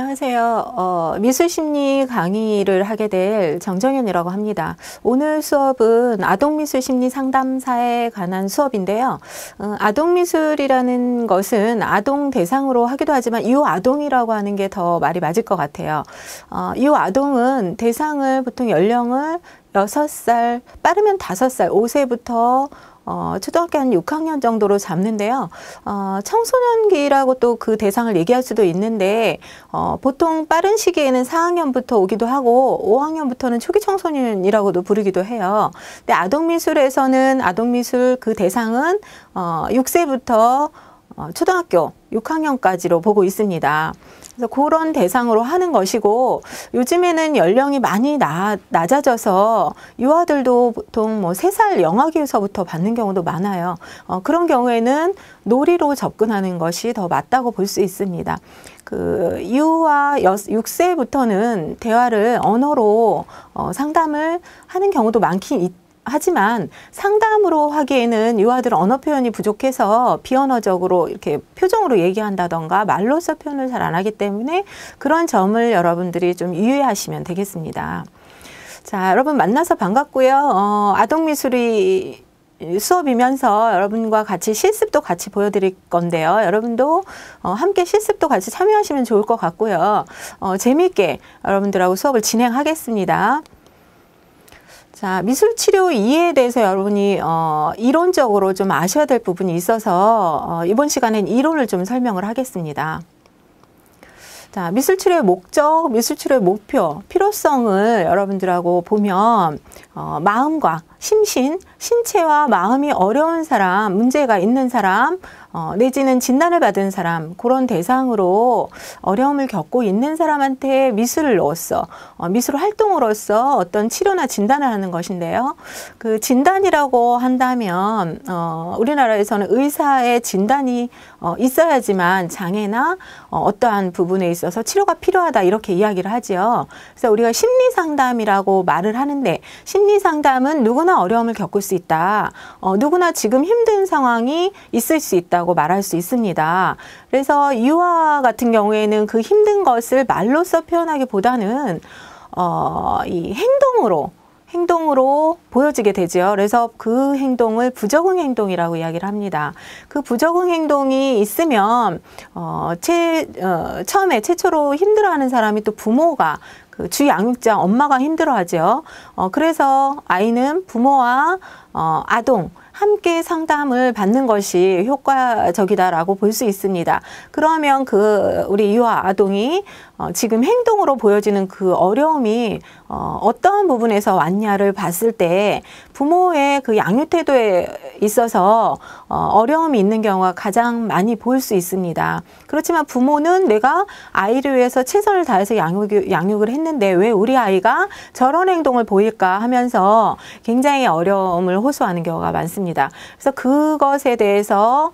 안녕하세요. 미술심리 강의를 하게 될 정정현이라고 합니다. 오늘 수업은 아동미술심리 상담사에 관한 수업인데요. 아동미술이라는 것은 아동 대상으로 하기도 하지만 유아동이라고 하는 게 더 말이 맞을 것 같아요. 유아동은 대상을 보통 연령을 6살, 빠르면 5살, 5세부터 초등학교 한 6학년 정도로 잡는데요. 청소년기라고 또 그 대상을 얘기할 수도 있는데 보통 빠른 시기에는 4학년부터 오기도 하고 5학년부터는 초기 청소년이라고도 부르기도 해요. 근데 아동미술에서는 아동미술 그 대상은 6세부터 초등학교 6학년까지로 보고 있습니다. 그래서 그런 대상으로 하는 것이고, 요즘에는 연령이 많이 낮아져서 유아들도 보통 뭐 3살 영아기에서부터 받는 경우도 많아요. 그런 경우에는 놀이로 접근하는 것이 더 맞다고 볼 수 있습니다. 유아 6세부터는 대화를 언어로 상담을 하는 경우도 많긴 하지만 상담으로 하기에는 유아들은 언어 표현이 부족해서 비언어적으로 이렇게 표정으로 얘기한다던가 말로써 표현을 잘 안 하기 때문에 그런 점을 여러분들이 좀 유의하시면 되겠습니다. 자, 여러분 만나서 반갑고요. 아동미술이 수업이면서 여러분과 같이 실습도 같이 보여드릴 건데요. 여러분도 함께 실습도 같이 참여하시면 좋을 것 같고요. 재미있게 여러분들하고 수업을 진행하겠습니다. 자, 미술치료 이해에 대해서 여러분이 이론적으로 좀 아셔야 될 부분이 있어서 이번 시간엔 이론을 좀 설명을 하겠습니다. 자, 미술치료의 목적, 미술치료의 목표, 필요성을 여러분들하고 보면 마음과 신체와 마음이 어려운 사람, 문제가 있는 사람, 내지는 진단을 받은 사람, 그런 대상으로 어려움을 겪고 있는 사람한테 미술로서, 미술 활동으로서 어떤 치료나 진단을 하는 것인데요. 그 진단이라고 한다면 우리나라에서는 의사의 진단이 있어야지만 장애나 어떠한 부분에 있어서 치료가 필요하다 이렇게 이야기를 하지요. 그래서 우리가 심리상담이라고 말을 하는데, 심리상담은 누구나 어려움을 겪을 수 있다. 누구나 지금 힘든 상황이 있을 수 있다고 말할 수 있습니다. 그래서 유아 같은 경우에는 그 힘든 것을 말로써 표현하기보다는 이 행동으로 보여지게 되죠. 그래서 그 행동을 부적응 행동이라고 이야기를 합니다. 그 부적응 행동이 있으면 처음에 최초로 힘들어하는 사람이 또 부모가 그 주양육자 엄마가 힘들어하죠. 그래서 아이는 부모와 아동 함께 상담을 받는 것이 효과적이다라고 볼 수 있습니다. 그러면 우리 유아 아동이 지금 행동으로 보여지는 그 어려움이 어떤 부분에서 왔냐를 봤을 때 부모의 그 양육 태도에 있어서 어려움이 있는 경우가 가장 많이 보일 수 있습니다. 그렇지만 부모는 내가 아이를 위해서 최선을 다해서 양육을 했는데 왜 우리 아이가 저런 행동을 보일까 하면서 굉장히 어려움을 호소하는 경우가 많습니다. 그래서 그것에 대해서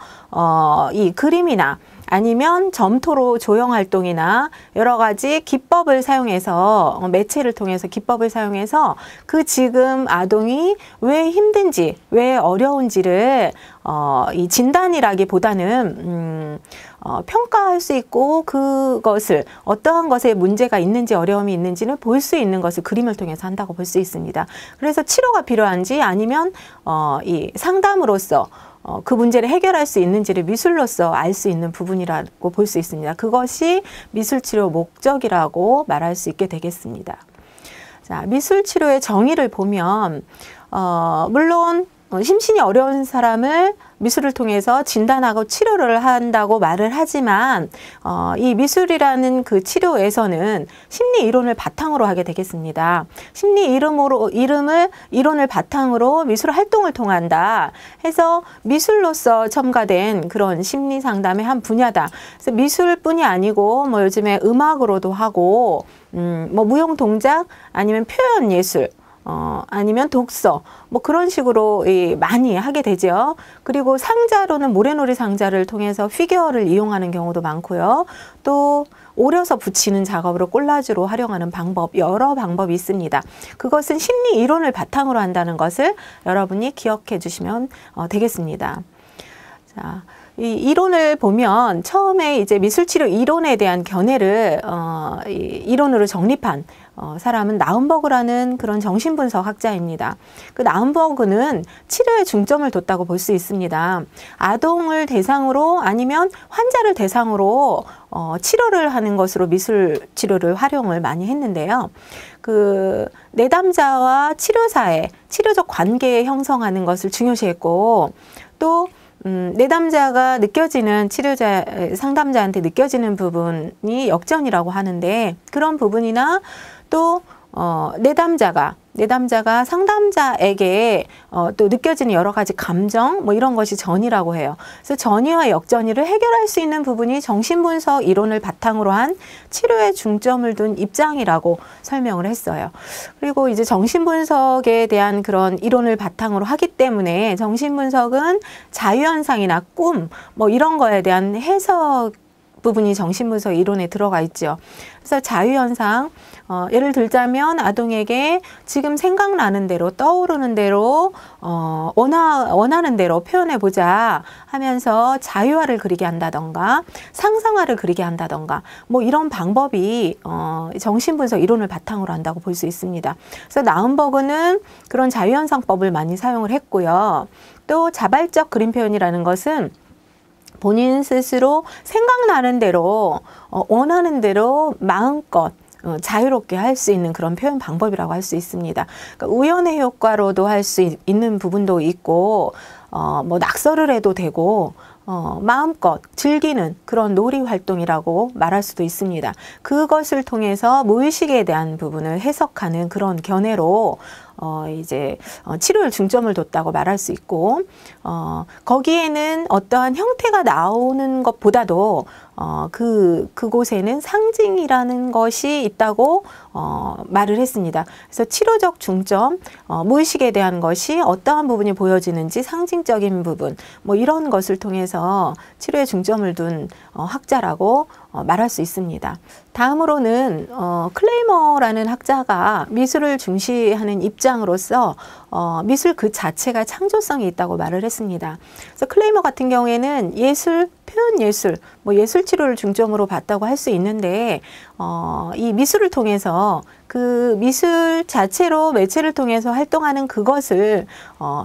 이 그림이나 아니면 점토로 조형활동이나 여러 가지 기법을 사용해서 매체를 통해서 기법을 사용해서 그 지금 아동이 왜 힘든지 왜 어려운지를 이 진단이라기보다는 평가할 수 있고 그것을 어떠한 것에 문제가 있는지 어려움이 있는지는 볼 수 있는 것을 그림을 통해서 한다고 볼 수 있습니다. 그래서 치료가 필요한지 아니면 이 상담으로서 그 문제를 해결할 수 있는지를 미술로서 알 수 있는 부분이라고 볼 수 있습니다. 그것이 미술치료 목적이라고 말할 수 있게 되겠습니다. 자, 미술치료의 정의를 보면 물론 심신이 어려운 사람을 미술을 통해서 진단하고 치료를 한다고 말을 하지만 이 미술이라는 그 치료에서는 심리 이론을 바탕으로 하게 되겠습니다. 심리 이론을 바탕으로 미술 활동을 통한다 해서 미술로서 첨가된 그런 심리 상담의 한 분야다. 그래서 미술뿐이 아니고 뭐 요즘에 음악으로도 하고 뭐 무용 동작 아니면 표현 예술 아니면 독서 뭐 그런 식으로 많이 하게 되죠. 그리고 상자로는 모래놀이 상자를 통해서 피규어를 이용하는 경우도 많고요. 또 오려서 붙이는 작업으로 콜라주로 활용하는 방법, 여러 방법이 있습니다. 그것은 심리 이론을 바탕으로 한다는 것을 여러분이 기억해 주시면 되겠습니다. 자, 이 이론을 보면 처음에 이제 미술치료 이론에 대한 견해를 이론으로 정립한 사람은 나움버그라는 그런 정신분석 학자입니다. 그 나움버그는 치료에 중점을 뒀다고 볼 수 있습니다. 아동을 대상으로 아니면 환자를 대상으로 치료를 하는 것으로 미술 치료를 활용을 많이 했는데요. 그 내담자와 치료사의 치료적 관계 형성하는 것을 중요시했고, 또 내담자가 느껴지는 치료자, 상담자한테 느껴지는 부분이 역전이라고 하는데, 그런 부분이나 또 내담자가 상담자에게 또 느껴지는 여러 가지 감정 뭐 이런 것이 전이라고 해요. 그래서 전이와 역전이를 해결할 수 있는 부분이 정신분석 이론을 바탕으로 한 치료에 중점을 둔 입장이라고 설명을 했어요. 그리고 이제 정신분석에 대한 그런 이론을 바탕으로 하기 때문에 정신분석은 자유현상이나 꿈 뭐 이런 거에 대한 해석 부분이 정신분석 이론에 들어가 있죠. 그래서 자유현상, 예를 들자면 아동에게 지금 생각나는 대로 떠오르는 대로 원하는 대로 표현해보자 하면서 자유화를 그리게 한다던가 상상화를 그리게 한다던가 뭐 이런 방법이 정신분석 이론을 바탕으로 한다고 볼 수 있습니다. 그래서 나움버그는 그런 자유현상법을 많이 사용을 했고요. 또 자발적 그림 표현이라는 것은 본인 스스로 생각나는 대로 원하는 대로 마음껏 자유롭게 할 수 있는 그런 표현 방법이라고 할 수 있습니다. 그러니까 우연의 효과로도 할 수 있는 부분도 있고 뭐 낙서를 해도 되고 마음껏 즐기는 그런 놀이 활동이라고 말할 수도 있습니다. 그것을 통해서 무의식에 대한 부분을 해석하는 그런 견해로 이제 치료에 중점을 뒀다고 말할 수 있고, 거기에는 어떠한 형태가 나오는 것보다도 그곳에는 상징이라는 것이 있다고 말을 했습니다. 그래서 치료적 중점, 무의식에 대한 것이 어떠한 부분이 보여지는지 상징적인 부분, 뭐 이런 것을 통해서 치료에 중점을 둔 학자라고 말할 수 있습니다. 다음으로는 클레이머라는 학자가 미술을 중시하는 입장으로서 미술 그 자체가 창조성이 있다고 말을 했습니다. 그래서 클레이머 같은 경우에는 예술, 표현 예술, 뭐 예술 치료를 중점으로 봤다고 할 수 있는데 이 미술을 통해서 그 미술 자체로 매체를 통해서 활동하는 그것을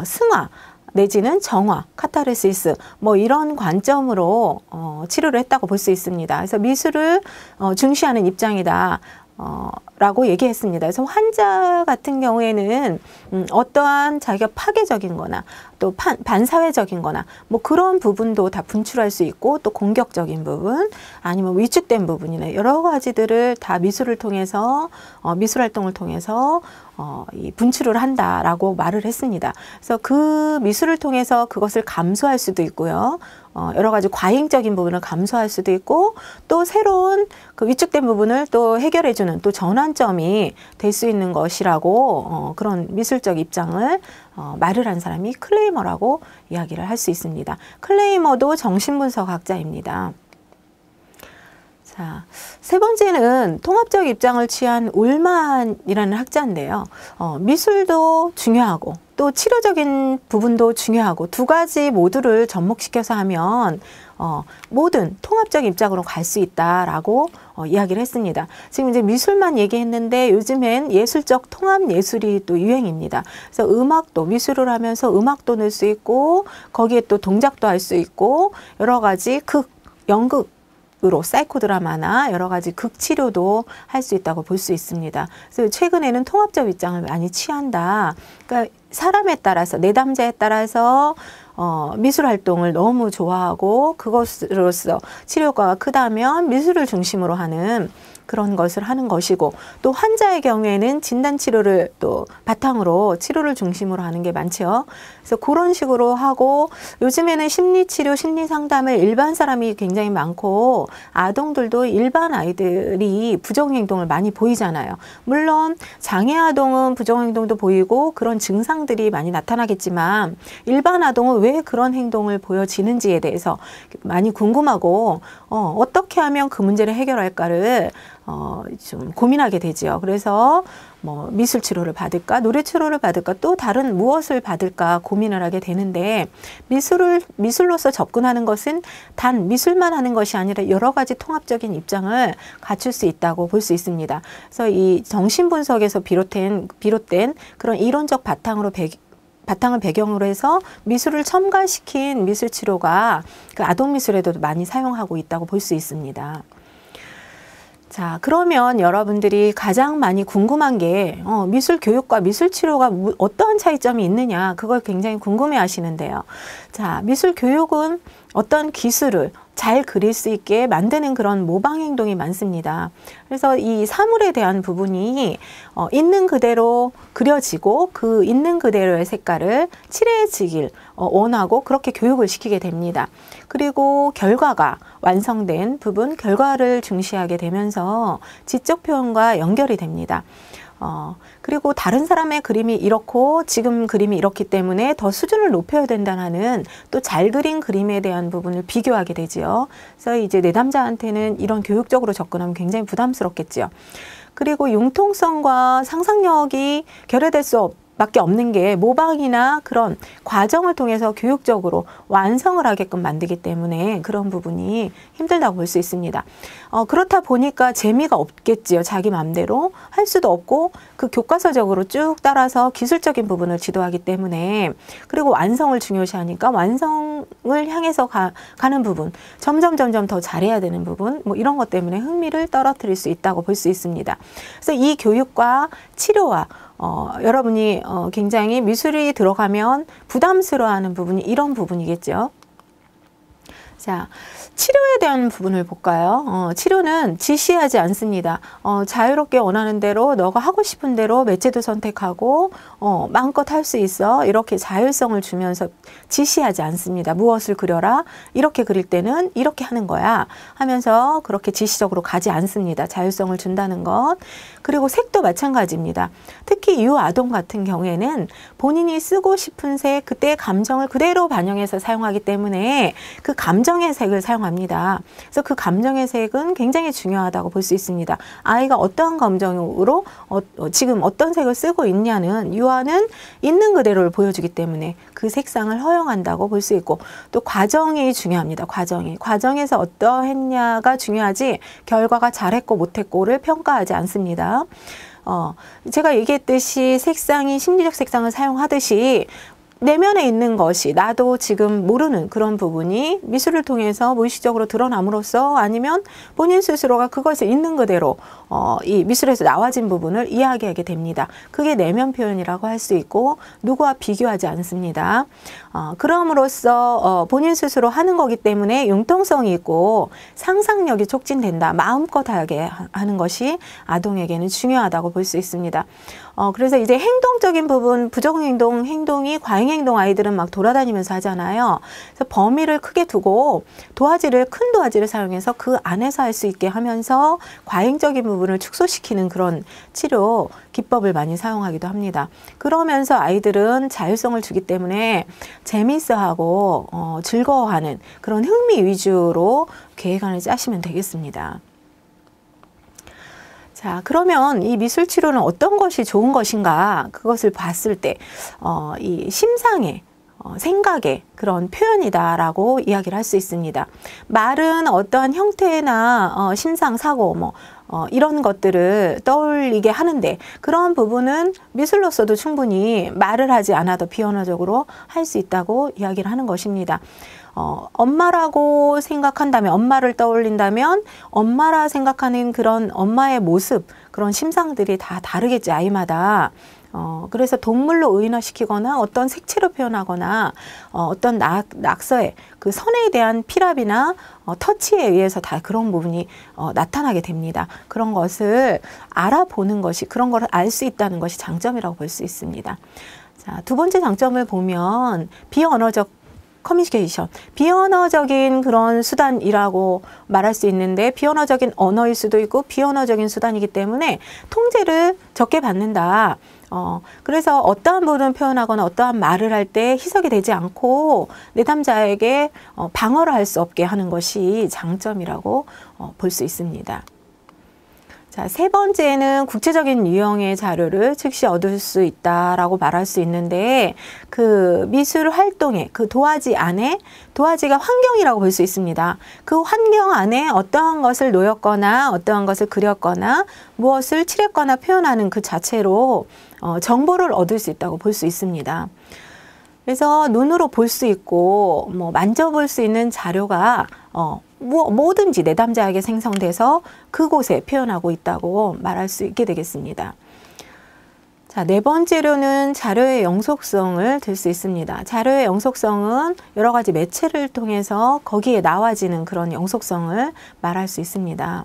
승화 내지는 정화, 카타르시스 뭐 이런 관점으로 치료를 했다고 볼 수 있습니다. 그래서 미술을 중시하는 입장이다. 라고 얘기했습니다. 그래서 환자 같은 경우에는 어떠한 자기가 파괴적인 거나 또 반사회적인 거나 뭐 그런 부분도 다 분출할 수 있고, 또 공격적인 부분 아니면 위축된 부분이나 여러 가지들을 다 미술을 통해서 미술 활동을 통해서 분출을 한다라고 말을 했습니다. 그래서 그 미술을 통해서 그것을 감수할 수도 있고요. 여러 가지 과잉적인 부분을 감수할 수도 있고, 또 새로운 그 위축된 부분을 또 해결해주는 또 전환점이 될 수 있는 것이라고 그런 미술적 입장을 말을 한 사람이 클레이머라고 이야기를 할 수 있습니다. 클레이머도 정신분석학자입니다. 자, 세 번째는 통합적 입장을 취한 울만이라는 학자인데요. 미술도 중요하고 또 치료적인 부분도 중요하고 두 가지 모두를 접목시켜서 하면 모든 통합적 입장으로 갈 수 있다라고 이야기를 했습니다. 지금 이제 미술만 얘기했는데 요즘엔 예술적 통합 예술이 또 유행입니다. 그래서 음악도 미술을 하면서 음악도 넣을 수 있고 거기에 또 동작도 할 수 있고 여러 가지 연극 으로 사이코 드라마나 여러 가지 극치료도 할 수 있다고 볼 수 있습니다. 그래서 최근에는 통합적 입장을 많이 취한다. 그러니까 사람에 따라서 내담자에 따라서 미술 활동을 너무 좋아하고 그것으로서 치료 효과가 크다면 미술을 중심으로 하는 그런 것을 하는 것이고, 또 환자의 경우에는 진단치료를 또 바탕으로 치료를 중심으로 하는 게 많죠. 그래서 그런 식으로 하고, 요즘에는 심리치료, 심리상담을 일반 사람이 굉장히 많고 아동들도 일반 아이들이 부정행동을 많이 보이잖아요. 물론 장애아동은 부정행동도 보이고 그런 증상들이 많이 나타나겠지만 일반 아동은 왜 그런 행동을 보여지는지에 대해서 많이 궁금하고 어떻게 하면 그 문제를 해결할까를 좀 고민하게 되지요. 그래서 뭐 미술 치료를 받을까, 노래 치료를 받을까, 또 다른 무엇을 받을까 고민을 하게 되는데, 미술로서 접근하는 것은 단 미술만 하는 것이 아니라 여러 가지 통합적인 입장을 갖출 수 있다고 볼 수 있습니다. 그래서 이 정신분석에서 비롯된 그런 이론적 바탕을 배경으로 해서 미술을 첨가시킨 미술 치료가 그 아동 미술에도 많이 사용하고 있다고 볼 수 있습니다. 자, 그러면 여러분들이 가장 많이 궁금한 게 미술 교육과 미술 치료가 어떠한 차이점이 있느냐, 그걸 굉장히 궁금해 하시는데요. 자, 미술 교육은 어떤 기술을 잘 그릴 수 있게 만드는 그런 모방 행동이 많습니다. 그래서 이 사물에 대한 부분이 있는 그대로 그려지고 그 있는 그대로의 색깔을 칠해지길 원하고 그렇게 교육을 시키게 됩니다. 그리고 결과가 완성된 부분, 결과를 중시하게 되면서 지적 표현과 연결이 됩니다. 그리고 다른 사람의 그림이 이렇고 지금 그림이 이렇기 때문에 더 수준을 높여야 된다는 또 잘 그린 그림에 대한 부분을 비교하게 되지요. 그래서 이제 내담자한테는 이런 교육적으로 접근하면 굉장히 부담스럽겠지요. 그리고 융통성과 상상력이 결여될 밖에 없는 게 모방이나 그런 과정을 통해서 교육적으로 완성을 하게끔 만들기 때문에 그런 부분이 힘들다고 볼 수 있습니다. 그렇다 보니까 재미가 없겠지요. 자기 마음대로 할 수도 없고 그 교과서적으로 쭉 따라서 기술적인 부분을 지도하기 때문에, 그리고 완성을 중요시하니까 완성을 향해서 가는 부분, 점점 더 잘해야 되는 부분, 뭐 이런 것 때문에 흥미를 떨어뜨릴 수 있다고 볼 수 있습니다. 그래서 이 교육과 치료와 여러분이 굉장히 미술이 들어가면 부담스러워하는 부분이 이런 부분이겠죠. 자, 치료에 대한 부분을 볼까요? 치료는 지시하지 않습니다. 자유롭게 원하는 대로 너가 하고 싶은 대로 매체도 선택하고 마음껏 할 수 있어, 이렇게 자율성을 주면서 지시하지 않습니다. 무엇을 그려라, 이렇게 그릴 때는 이렇게 하는 거야 하면서 그렇게 지시적으로 가지 않습니다. 자율성을 준다는 것. 그리고 색도 마찬가지입니다. 특히 유아동 같은 경우에는 본인이 쓰고 싶은 색, 그때의 감정을 그대로 반영해서 사용하기 때문에 그 감정의 색을 사용합니다. 그래서 그 감정의 색은 굉장히 중요하다고 볼 수 있습니다. 아이가 어떠한 감정으로 지금 어떤 색을 쓰고 있냐는, 유아는 있는 그대로를 보여주기 때문에 그 색상을 허용한다고 볼 수 있고, 또 과정이 중요합니다. 과정에서 어떠했냐가 중요하지 결과가 잘했고 못했고를 평가하지 않습니다. 제가 얘기했듯이 색상이 심리적 색상을 사용하듯이 내면에 있는 것이 나도 지금 모르는 그런 부분이 미술을 통해서 무의식적으로 드러남으로써, 아니면 본인 스스로가 그것을 있는 그대로 이 미술에서 나와진 부분을 이야기하게 됩니다. 그게 내면 표현이라고 할 수 있고 누구와 비교하지 않습니다. 그럼으로써 본인 스스로 하는 거기 때문에 융통성이 있고 상상력이 촉진된다. 마음껏 하게 하는 것이 아동에게는 중요하다고 볼 수 있습니다. 그래서 이제 행동적인 부분, 부정행동, 행동이 과잉행동 아이들은 막 돌아다니면서 하잖아요. 그래서 범위를 크게 두고 큰 도화지를 사용해서 그 안에서 할 수 있게 하면서 과잉적인 부분을 축소시키는 그런 치료 기법을 많이 사용하기도 합니다. 그러면서 아이들은 자율성을 주기 때문에 재미있어하고 즐거워하는 그런 흥미 위주로 계획안을 짜시면 되겠습니다. 자, 그러면 이 미술 치료는 어떤 것이 좋은 것인가, 그것을 봤을 때 이 심상의 생각의 그런 표현이다라고 이야기를 할 수 있습니다. 말은 어떠한 형태나 심상, 사고 이런 것들을 떠올리게 하는데, 그런 부분은 미술로서도 충분히 말을 하지 않아도 비언어적으로 할 수 있다고 이야기를 하는 것입니다. 엄마라고 생각한다면, 엄마를 떠올린다면 엄마라 생각하는 그런 엄마의 모습, 그런 심상들이 다 다르겠지, 아이마다. 그래서 동물로 의인화시키거나 어떤 색채로 표현하거나 어떤 낙서의 그 선에 대한 필압이나 터치에 의해서 다 그런 부분이 나타나게 됩니다. 그런 것을 알아보는 것이, 그런 걸 알 수 있다는 것이 장점이라고 볼 수 있습니다. 자, 두 번째 장점을 보면 비언어적 커뮤니케이션, 비언어적인 그런 수단이라고 말할 수 있는데, 비언어적인 언어일 수도 있고 비언어적인 수단이기 때문에 통제를 적게 받는다. 그래서 어떠한 부분을 표현하거나 어떠한 말을 할 때 희석이 되지 않고 내담자에게 방어를 할 수 없게 하는 것이 장점이라고 볼 수 있습니다. 자, 세 번째는 국제적인 유형의 자료를 즉시 얻을 수 있다라고 말할 수 있는데, 그 미술 활동의 그 도화지 안에, 도화지가 환경이라고 볼 수 있습니다. 그 환경 안에 어떠한 것을 놓였거나 어떠한 것을 그렸거나 무엇을 칠했거나 표현하는 그 자체로 정보를 얻을 수 있다고 볼 수 있습니다. 그래서 눈으로 볼 수 있고 만져볼 수 있는 자료가 뭐든지 내담자에게 생성돼서 그곳에 표현하고 있다고 말할 수 있게 되겠습니다. 자, 네 번째로는 자료의 영속성을 들 수 있습니다. 자료의 영속성은 여러 가지 매체를 통해서 거기에 나와지는 그런 영속성을 말할 수 있습니다.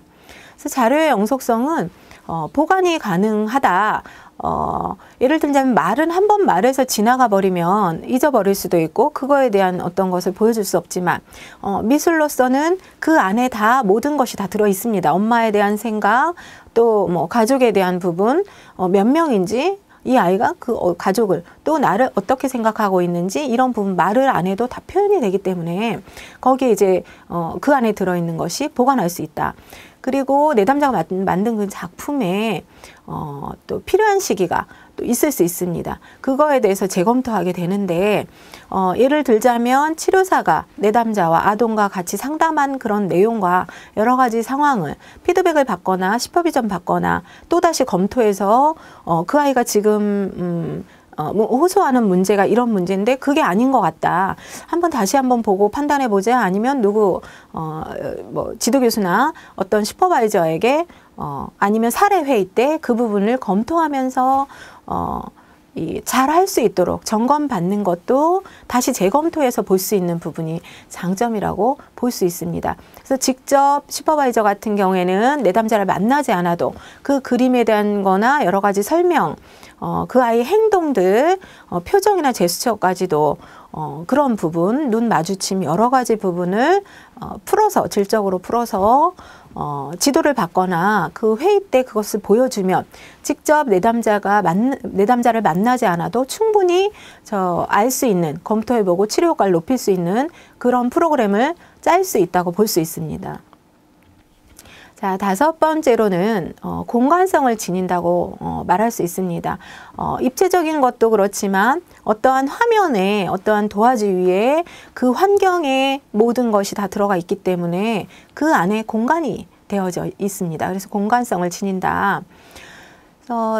그래서 자료의 영속성은 보관이 가능하다. 예를 들자면 말은 한 번 말해서 지나가 버리면 잊어버릴 수도 있고 그거에 대한 어떤 것을 보여줄 수 없지만 미술로서는 그 안에 다 모든 것이 다 들어 있습니다. 엄마에 대한 생각, 또 가족에 대한 부분, 몇 명인지, 이 아이가 그 가족을 또 나를 어떻게 생각하고 있는지 이런 부분 말을 안 해도 다 표현이 되기 때문에 거기에 이제 그 안에 들어있는 것이 보관할 수 있다. 그리고 내담자가 만든 그 작품에 또 필요한 시기가 또 있을 수 있습니다. 그거에 대해서 재검토하게 되는데 예를 들자면 치료사가 내담자와 아동과 같이 상담한 그런 내용과 여러 가지 상황을 피드백을 받거나 슈퍼비전 받거나 또다시 검토해서 그 아이가 지금 호소하는 문제가 이런 문제인데 그게 아닌 것 같다. 다시 한번 보고 판단해 보자. 아니면 지도교수나 어떤 슈퍼바이저에게 아니면 사례회의 때 그 부분을 검토하면서 잘 할 수 있도록 점검받는 것도 다시 재검토해서 볼 수 있는 부분이 장점이라고 볼 수 있습니다. 그래서 직접 슈퍼바이저 같은 경우에는 내담자를 만나지 않아도 그 그림에 대한 거나 여러 가지 설명, 그 아이의 행동들, 표정이나 제스처까지도 그런 부분, 눈 마주침 여러 가지 부분을 풀어서, 질적으로 풀어서 지도를 받거나 그 회의 때 그것을 보여주면 직접 내담자를 만나지 않아도 충분히 알 수 있는, 검토해보고 치료 효과를 높일 수 있는 그런 프로그램을 짤 수 있다고 볼 수 있습니다. 자, 다섯 번째로는 공간성을 지닌다고 말할 수 있습니다. 입체적인 것도 그렇지만 어떠한 화면에, 어떠한 도화지 위에 그 환경에 모든 것이 다 들어가 있기 때문에 그 안에 공간이 되어져 있습니다. 그래서 공간성을 지닌다.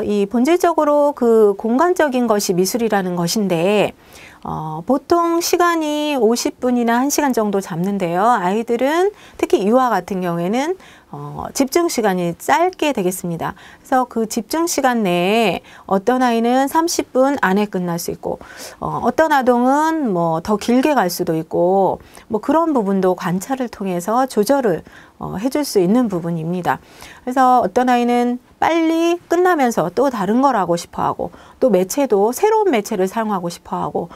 이 본질적으로 그 공간적인 것이 미술이라는 것인데 보통 시간이 50분이나 1시간 정도 잡는데요. 아이들은 특히 유아 같은 경우에는 집중 시간이 짧게 되겠습니다. 그래서 그 집중 시간 내에 어떤 아이는 30분 안에 끝날 수 있고 어떤 아동은 더 길게 갈 수도 있고 그런 부분도 관찰을 통해서 조절을 해줄 수 있는 부분입니다. 그래서 어떤 아이는 빨리 끝나면서 또 다른 걸 하고 싶어 하고 또 매체도 새로운 매체를 사용하고 싶어 하고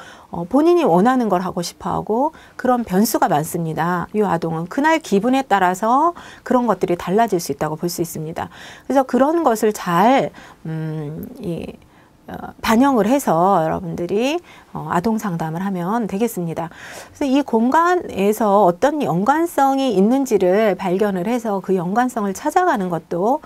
본인이 원하는 걸 하고 싶어 하고 그런 변수가 많습니다. 이 아동은 그날 기분에 따라서 그런 것들이 달라질 수 있다고 볼 수 있습니다. 그래서 그런 것을 잘 반영을 해서 여러분들이 아동 상담을 하면 되겠습니다. 그래서 이 공간에서 어떤 연관성이 있는지를 발견을 해서 그 연관성을 찾아가는 것도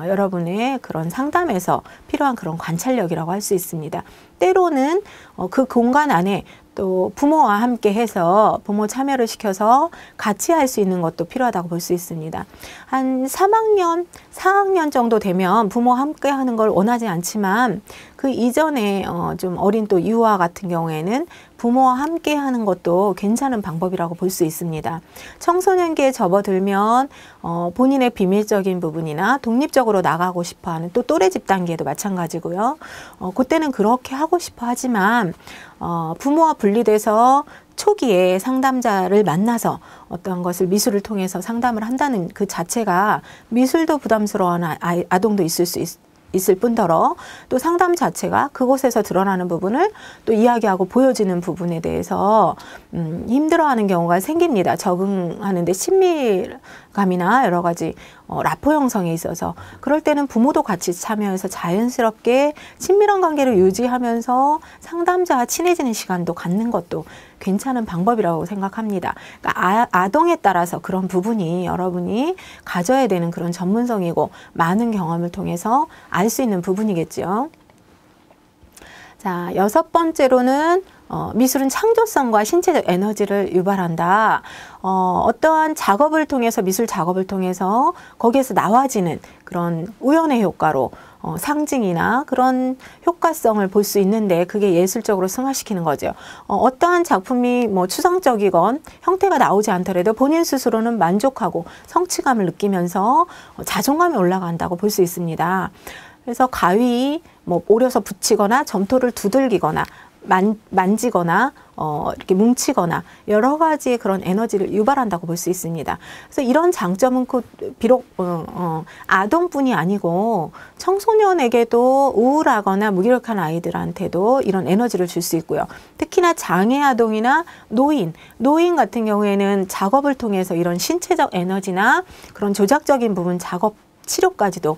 여러분의 그런 상담에서 필요한 그런 관찰력이라고 할 수 있습니다. 때로는 그 공간 안에 또 부모와 함께 해서 부모 참여를 시켜서 같이 할 수 있는 것도 필요하다고 볼 수 있습니다. 한 3학년, 4학년 정도 되면 부모와 함께 하는 걸 원하지 않지만 그 이전에 좀 어린 또 유아 같은 경우에는 부모와 함께 하는 것도 괜찮은 방법이라고 볼 수 있습니다. 청소년기에 접어들면 본인의 비밀적인 부분이나 독립적으로 나가고 싶어하는 또 또래 집 단계도 마찬가지고요. 그때는 그렇게 하고 싶어 하지만 부모와 분리돼서 초기에 상담자를 만나서 어떤 것을 미술을 통해서 상담을 한다는 그 자체가 미술도 부담스러워하는 아동도 있을 뿐더러 또 상담 자체가 그곳에서 드러나는 부분을 또 이야기하고 보여지는 부분에 대해서 힘들어하는 경우가 생깁니다. 적응하는데 친밀감이나 여러 가지 라포 형성에 있어서 그럴 때는 부모도 같이 참여해서 자연스럽게 친밀한 관계를 유지하면서 상담자와 친해지는 시간도 갖는 것도 괜찮은 방법이라고 생각합니다. 그러니까 아동에 따라서 그런 부분이 여러분이 가져야 되는 그런 전문성이고 많은 경험을 통해서 알 수 있는 부분이겠죠. 자, 6번째로는 미술은 창조성과 신체적 에너지를 유발한다. 어떠한 작업을 통해서, 미술 작업을 통해서 거기에서 나와지는 그런 우연의 효과로 상징이나 그런 효과성을 볼 수 있는데 그게 예술적으로 승화시키는 거죠. 어떠한 작품이 뭐 추상적이건 형태가 나오지 않더라도 본인 스스로는 만족하고 성취감을 느끼면서 자존감이 올라간다고 볼 수 있습니다. 그래서 가위 뭐 오려서 붙이거나 점토를 두들기거나 만지거나 이렇게 뭉치거나 여러 가지의 그런 에너지를 유발한다고 볼 수 있습니다. 그래서 이런 장점은 비록 아동뿐이 아니고 청소년에게도 우울하거나 무기력한 아이들한테도 이런 에너지를 줄 수 있고요. 특히나 장애 아동이나 노인 같은 경우에는 작업을 통해서 이런 신체적 에너지나 그런 조작적인 부분 작업 치료까지도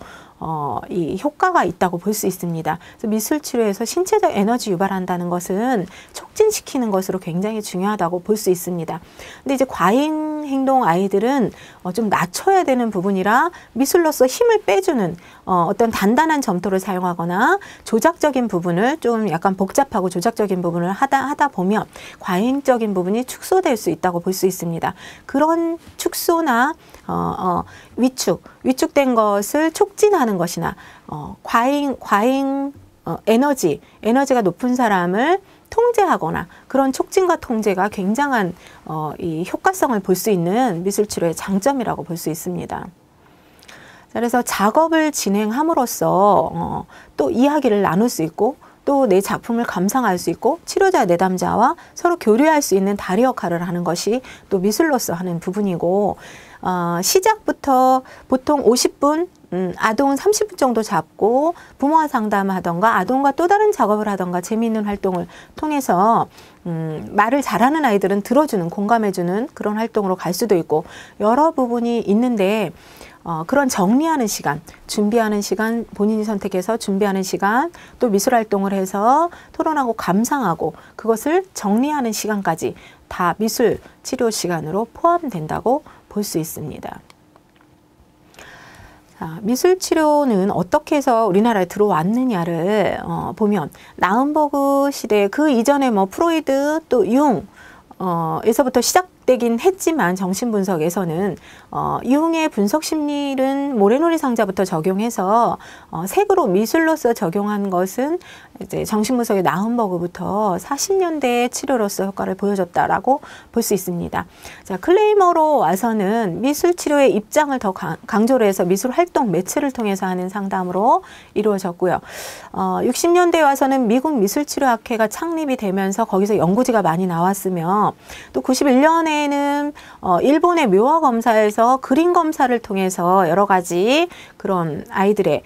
이 효과가 있다고 볼 수 있습니다. 그래서 미술 치료에서 신체적 에너지 유발한다는 것은 촉진시키는 것으로 굉장히 중요하다고 볼 수 있습니다. 근데 이제 과잉 행동 아이들은 좀 낮춰야 되는 부분이라 미술로서 힘을 빼주는 어떤 단단한 점토를 사용하거나 조작적인 부분을 좀 약간 복잡하고 조작적인 부분을 하다 보면 과잉적인 부분이 축소될 수 있다고 볼 수 있습니다. 그런 축소나 위축된 것을 촉진하는 것이나 과잉 에너지가 높은 사람을 통제하거나 그런 촉진과 통제가 굉장한 이 효과성을 볼 수 있는 미술치료의 장점이라고 볼 수 있습니다. 그래서 작업을 진행함으로써 또 이야기를 나눌 수 있고 또 내 작품을 감상할 수 있고 치료자 내담자와 서로 교류할 수 있는 다리 역할을 하는 것이 또 미술로서 하는 부분이고 시작부터 보통 50분 아동은 30분 정도 잡고 부모와 상담을 하던가 아동과 또 다른 작업을 하던가 재미있는 활동을 통해서 말을 잘하는 아이들은 들어주는 공감해주는 그런 활동으로 갈 수도 있고 여러 부분이 있는데 그런 정리하는 시간, 준비하는 시간, 본인이 선택해서 준비하는 시간, 또 미술 활동을 해서 토론하고 감상하고 그것을 정리하는 시간까지 다 미술 치료 시간으로 포함된다고 볼 수 있습니다. 미술 치료는 어떻게 해서 우리나라에 들어왔느냐를 보면 나은버그 시대 그 이전에 뭐 프로이드 또 융 에서부터 시작되긴 했지만 정신분석에서는 융의 분석 심리는 모래놀이 상자부터 적용해서 색으로 미술로서 적용한 것은 이제 정신분석의 나은버그부터 40년대의 치료로서 효과를 보여줬다라고 볼 수 있습니다. 자, 클레이머로 와서는 미술 치료의 입장을 더 강조를 해서 미술 활동 매체를 통해서 하는 상담으로 이루어졌고요. 60년대에 와서는 미국 미술치료학회가 창립이 되면서 거기서 연구지가 많이 나왔으며 또 91년에는 일본의 묘화 검사에서 그림 검사를 통해서 여러 가지 그런 아이들의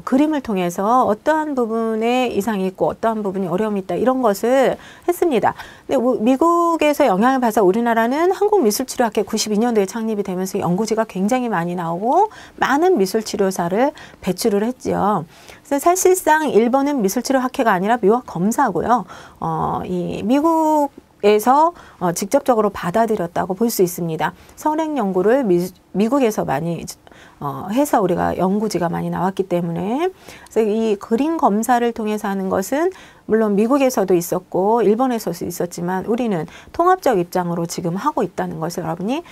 그림을 통해서 어떠한 부분에 이상이 있고 어떠한 부분이 어려움이 있다 이런 것을 했습니다. 근데 미국에서 영향을 받아서 우리나라는 한국미술치료학회 92년도에 창립이 되면서 연구지가 굉장히 많이 나오고 많은 미술치료사를 배출을 했죠. 그래서 사실상 일본은 미술치료학회가 아니라 묘화 검사고요. 이 미국에서 직접적으로 받아들였다고 볼 수 있습니다. 선행 연구를 미국에서 많이 해서 우리가 연구지가 많이 나왔기 때문에 그래서 이 그림 검사를 통해서 하는 것은 물론 미국에서도 있었고 일본에서도 있었지만 우리는 통합적 입장으로 지금 하고 있다는 것을 여러분이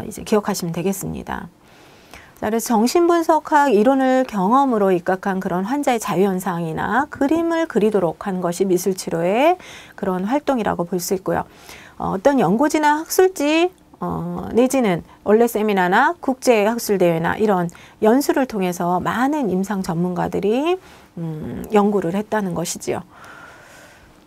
이제 기억하시면 되겠습니다. 자, 그래서 정신분석학 이론을 경험으로 입각한 그런 환자의 자유현상이나 그림을 그리도록 한 것이 미술치료의 그런 활동이라고 볼 수 있고요. 어떤 연구지나 학술지 내지는 원래 세미나나 국제학술대회나 이런 연수를 통해서 많은 임상 전문가들이 연구를 했다는 것이지요.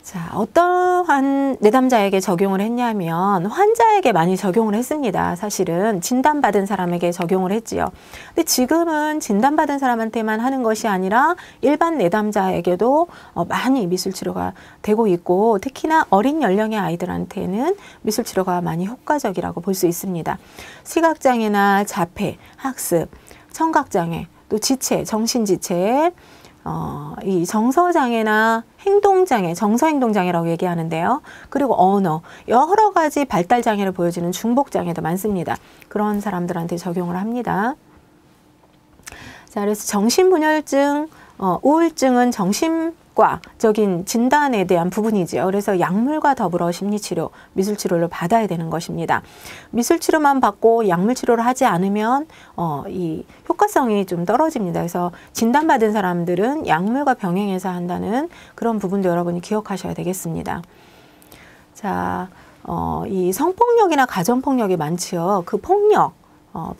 자, 어떠한 내담자에게 적용을 했냐면 환자에게 많이 적용을 했습니다. 사실은 진단받은 사람에게 적용을 했지요. 근데 지금은 진단받은 사람한테만 하는 것이 아니라 일반 내담자에게도 많이 미술치료가 되고 있고 특히나 어린 연령의 아이들한테는 미술치료가 많이 효과적이라고 볼 수 있습니다. 시각장애나 자폐, 학습, 청각장애, 또 지체, 정신지체, 이 정서장애나 행동장애, 정서행동장애라고 얘기하는데요. 그리고 언어, 여러 가지 발달장애를 보여주는 중복장애도 많습니다. 그런 사람들한테 적용을 합니다. 자, 그래서 정신분열증, 우울증은 정신과적인 진단에 대한 부분이죠. 그래서 약물과 더불어 심리치료, 미술치료를 받아야 되는 것입니다. 미술치료만 받고 약물치료를 하지 않으면 이 효과성이 좀 떨어집니다. 그래서 진단받은 사람들은 약물과 병행해서 한다는 그런 부분도 여러분이 기억하셔야 되겠습니다. 자, 이 성폭력이나 가정폭력이 많지요. 그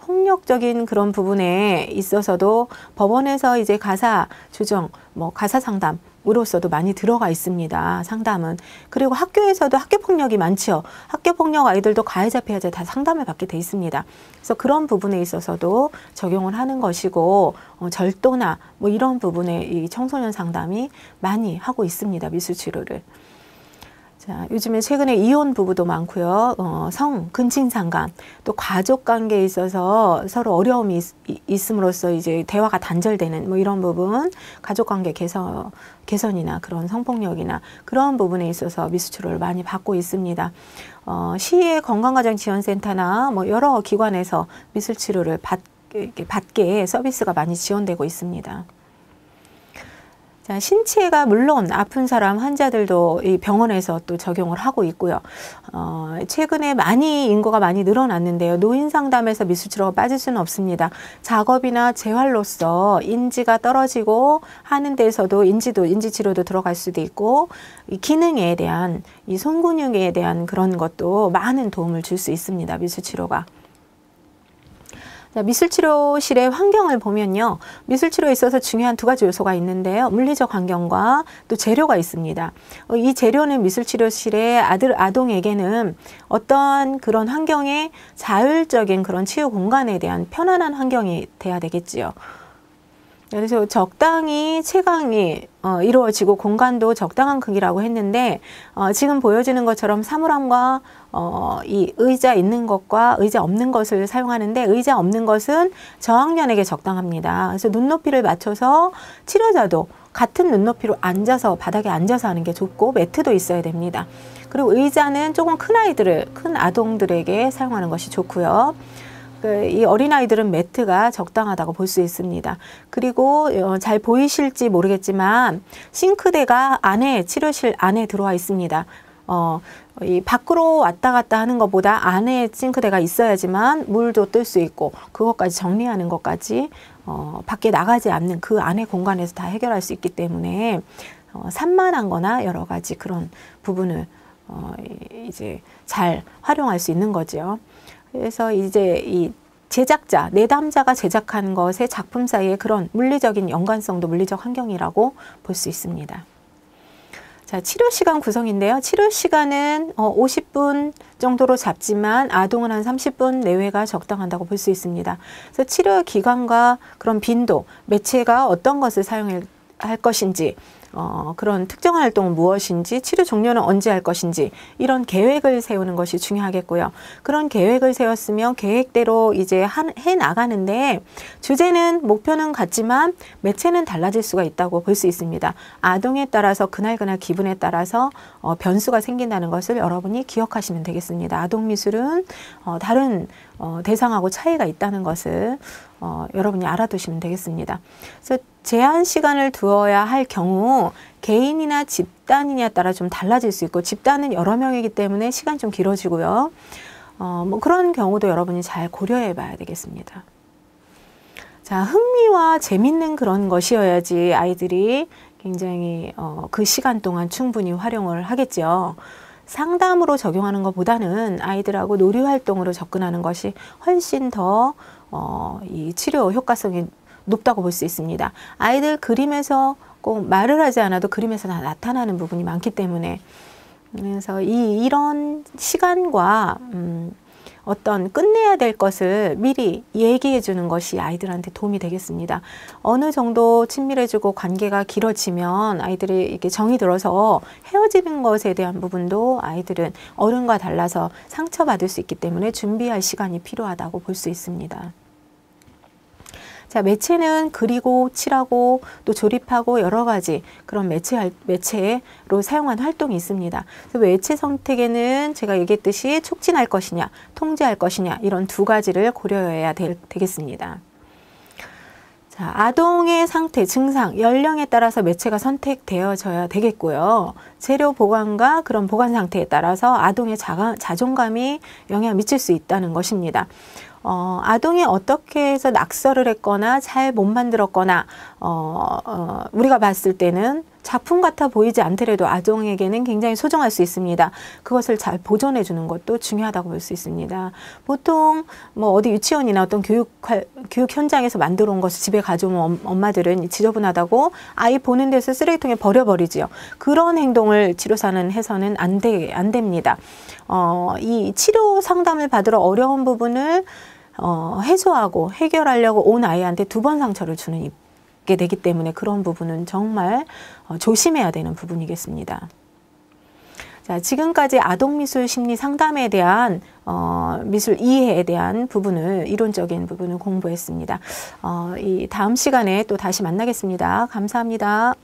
폭력적인 그런 부분에 있어서도 법원에서 이제 가사 조정, 가사 상담으로서도 많이 들어가 있습니다. 상담은. 그리고 학교에서도 학교폭력이 많죠. 학교폭력 아이들도 가해자, 피해자 다 상담을 받게 돼 있습니다. 그래서 그런 부분에 있어서도 적용을 하는 것이고, 절도나 이런 부분에 이 청소년 상담이 많이 하고 있습니다. 미술치료를. 자, 요즘에 최근에 이혼 부부도 많고요. 근친상간, 또 가족 관계에 있어서 서로 어려움이 있음으로써 이제 대화가 단절되는 이런 부분, 가족 관계 개선이나 그런 성폭력이나 그런 부분에 있어서 미술치료를 많이 받고 있습니다. 시의 건강가정지원센터나 여러 기관에서 미술치료를 받게 서비스가 많이 지원되고 있습니다. 자, 신체가 물론 아픈 사람 환자들도 이 병원에서 또 적용을 하고 있고요. 최근에 인구가 많이 늘어났는데요. 노인 상담에서 미술치료가 빠질 수는 없습니다. 작업이나 재활로서 인지가 떨어지고 하는 데서도 인지치료도 들어갈 수도 있고, 이 기능에 대한, 이 손근육에 대한 그런 것도 많은 도움을 줄 수 있습니다. 미술치료가. 미술치료실의 환경을 보면요. 미술치료에 있어서 중요한 두 가지 요소가 있는데요. 물리적 환경과 또 재료가 있습니다. 이 재료는 미술치료실의 아동에게는 어떠한 그런 환경에 자율적인 그런 치유 공간에 대한 편안한 환경이 돼야 되겠지요. 그래서 적당히 채광이 이루어지고 공간도 적당한 크기라고 했는데, 지금 보여지는 것처럼 사물함과 이 의자 있는 것과 의자 없는 것을 사용하는데, 의자 없는 것은 저학년에게 적당합니다. 그래서 눈높이를 맞춰서 치료자도 같은 눈높이로 바닥에 앉아서 하는 게 좋고, 매트도 있어야 됩니다. 그리고 의자는 조금 큰 아동들에게 사용하는 것이 좋고요. 이 어린아이들은 매트가 적당하다고 볼 수 있습니다. 그리고 잘 보이실지 모르겠지만 싱크대가 치료실 안에 들어와 있습니다. 이 밖으로 왔다 갔다 하는 것보다 안에 싱크대가 있어야지만 물도 뜰 수 있고, 그것까지 정리하는 것까지 밖에 나가지 않는 그 안에 공간에서 다 해결할 수 있기 때문에 산만한 거나 여러 가지 그런 부분을 이제 잘 활용할 수 있는 거죠. 그래서 이제 이 제작자, 내담자가 제작한 것의 작품 사이의 그런 물리적인 연관성도 물리적 환경이라고 볼 수 있습니다. 자, 치료 시간 구성인데요. 치료 시간은 50분 정도로 잡지만 아동은 한 30분 내외가 적당하다고 볼 수 있습니다. 그래서 치료 기간과 그런 빈도, 매체가 어떤 것을 사용할 것인지, 그런 특정한 활동은 무엇인지, 치료 종료는 언제 할 것인지, 이런 계획을 세우는 것이 중요하겠고요. 그런 계획을 세웠으면 계획대로 이제 해 나가는데, 주제는, 목표는 같지만 매체는 달라질 수가 있다고 볼 수 있습니다. 아동에 따라서 그날 기분에 따라서 변수가 생긴다는 것을 여러분이 기억하시면 되겠습니다. 아동 미술은 다른 대상하고 차이가 있다는 것을 여러분이 알아두시면 되겠습니다. 그래서 제한 시간을 두어야 할 경우 개인이나 집단이냐에 따라 좀 달라질 수 있고, 집단은 여러 명이기 때문에 시간이 좀 길어지고요. 그런 경우도 여러분이 잘 고려해 봐야 되겠습니다. 자, 흥미와 재밌는 그런 것이어야지 아이들이 굉장히 그 시간 동안 충분히 활용을 하겠죠. 상담으로 적용하는 것보다는 아이들하고 놀이 활동으로 접근하는 것이 훨씬 더 이 치료 효과성이 높다고 볼 수 있습니다. 아이들 그림에서 꼭 말을 하지 않아도 그림에서 다 나타나는 부분이 많기 때문에, 그래서 이런 시간과 어떤 끝내야 될 것을 미리 얘기해 주는 것이 아이들한테 도움이 되겠습니다. 어느 정도 친밀해지고 관계가 길어지면 아이들이 이렇게 정이 들어서 헤어지는 것에 대한 부분도 아이들은 어른과 달라서 상처받을 수 있기 때문에 준비할 시간이 필요하다고 볼 수 있습니다. 자, 매체는 그리고 칠하고 또 조립하고 여러 가지 그런 매체로 사용하는 활동이 있습니다. 그래서 매체 선택에는 제가 얘기했듯이 촉진할 것이냐, 통제할 것이냐 이런 두 가지를 고려해야 되겠습니다. 자, 아동의 상태, 증상, 연령에 따라서 매체가 선택되어져야 되겠고요. 재료 보관과 그런 보관 상태에 따라서 아동의 자존감이 영향을 미칠 수 있다는 것입니다. 아동이 어떻게 해서 낙서를 했거나 잘 못 만들었거나 우리가 봤을 때는 작품 같아 보이지 않더라도 아동에게는 굉장히 소중할 수 있습니다. 그것을 잘 보존해 주는 것도 중요하다고 볼 수 있습니다. 보통 뭐 어디 유치원이나 어떤 교육 현장에서 만들어 온 것을 집에 가져오면 엄마들은 지저분하다고 아이 보는 데서 쓰레기통에 버려버리지요. 그런 행동을 치료사는 해서는 안 됩니다. 이 치료 상담을 받으러 어려운 부분을 해소하고 해결하려고 온 아이한테 두 번 상처를 주게 되기 때문에 그런 부분은 정말 조심해야 되는 부분이겠습니다. 자, 지금까지 아동미술 심리 상담에 대한 미술 이해에 대한 이론적인 부분을 공부했습니다. 이 다음 시간에 또 다시 만나겠습니다. 감사합니다.